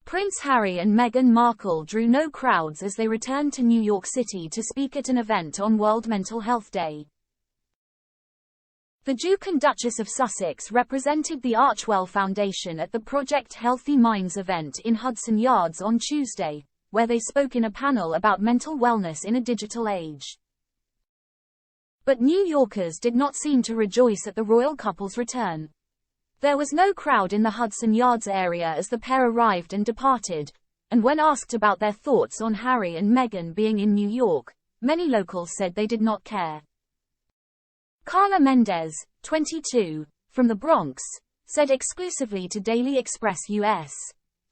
Prince Harry and Meghan Markle drew no crowds as they returned to New York City to speak at an event on World Mental Health Day. The Duke and Duchess of Sussex represented the Archewell Foundation at the Project Healthy Minds event in Hudson Yards on Tuesday, where they spoke in a panel about mental wellness in a digital age. But New Yorkers did not seem to rejoice at the royal couple's return. There was no crowd in the Hudson Yards area as the pair arrived and departed, and when asked about their thoughts on Harry and Meghan being in New York, many locals said they did not care. Carla Mendez, 22, from the Bronx, said exclusively to Daily Express US,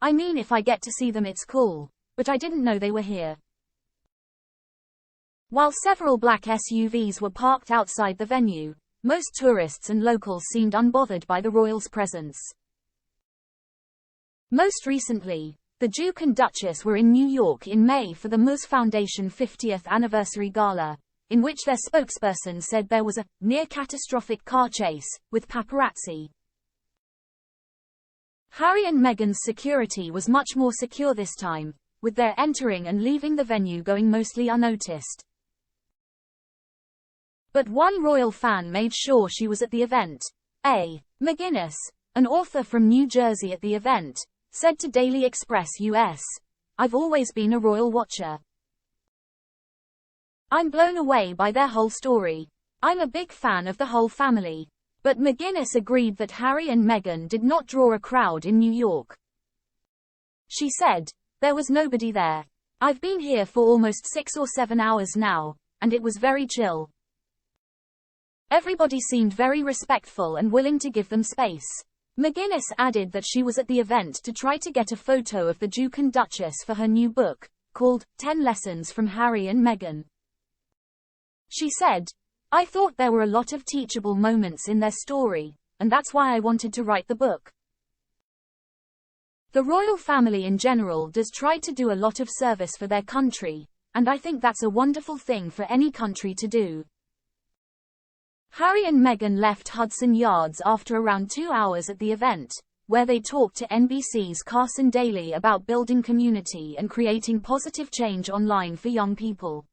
"I mean, if I get to see them it's cool, but I didn't know they were here." While several black SUVs were parked outside the venue, most tourists and locals seemed unbothered by the royals' presence. Most recently, the Duke and Duchess were in New York in May for the Ms. Foundation 50th Anniversary Gala, in which their spokesperson said there was a near-catastrophic car chase with paparazzi. Harry and Meghan's security was much more secure this time, with their entering and leaving the venue going mostly unnoticed. But one royal fan made sure she was at the event. McGuinness, an author from New Jersey at the event, said to Daily Express US, "I've always been a royal watcher. I'm blown away by their whole story. I'm a big fan of the whole family." But McGuinness agreed that Harry and Meghan did not draw a crowd in New York. She said, "There was nobody there. I've been here for almost 6 or 7 hours now, and it was very chill. Everybody seemed very respectful and willing to give them space." McGuinness added that she was at the event to try to get a photo of the Duke and Duchess for her new book, called 10 Lessons from Harry and Meghan. She said, "I thought there were a lot of teachable moments in their story, and that's why I wanted to write the book." The royal family in general does try to do a lot of service for their country, and I think that's a wonderful thing for any country to do. Harry and Meghan left Hudson Yards after around 2 hours at the event, where they talked to NBC's Carson Daly about building community and creating positive change online for young people.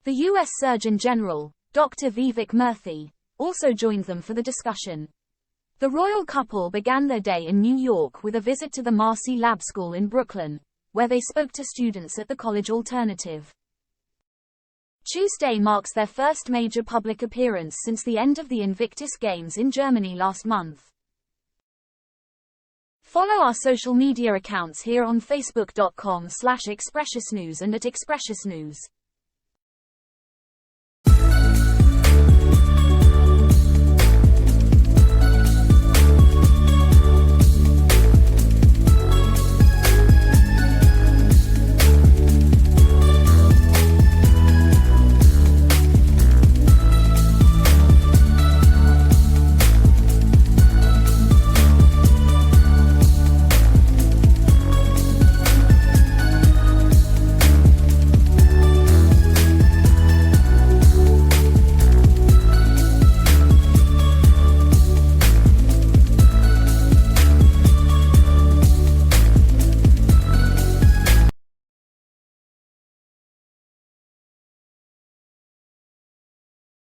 The U.S. Surgeon General, Dr. Vivek Murthy, also joined them for the discussion. The royal couple began their day in New York with a visit to the Marcy Lab School in Brooklyn, where they spoke to students at the college alternative. Tuesday marks their first major public appearance since the end of the Invictus Games in Germany last month. Follow our social media accounts here on facebook.com/expressiousnews and at expressiousnews.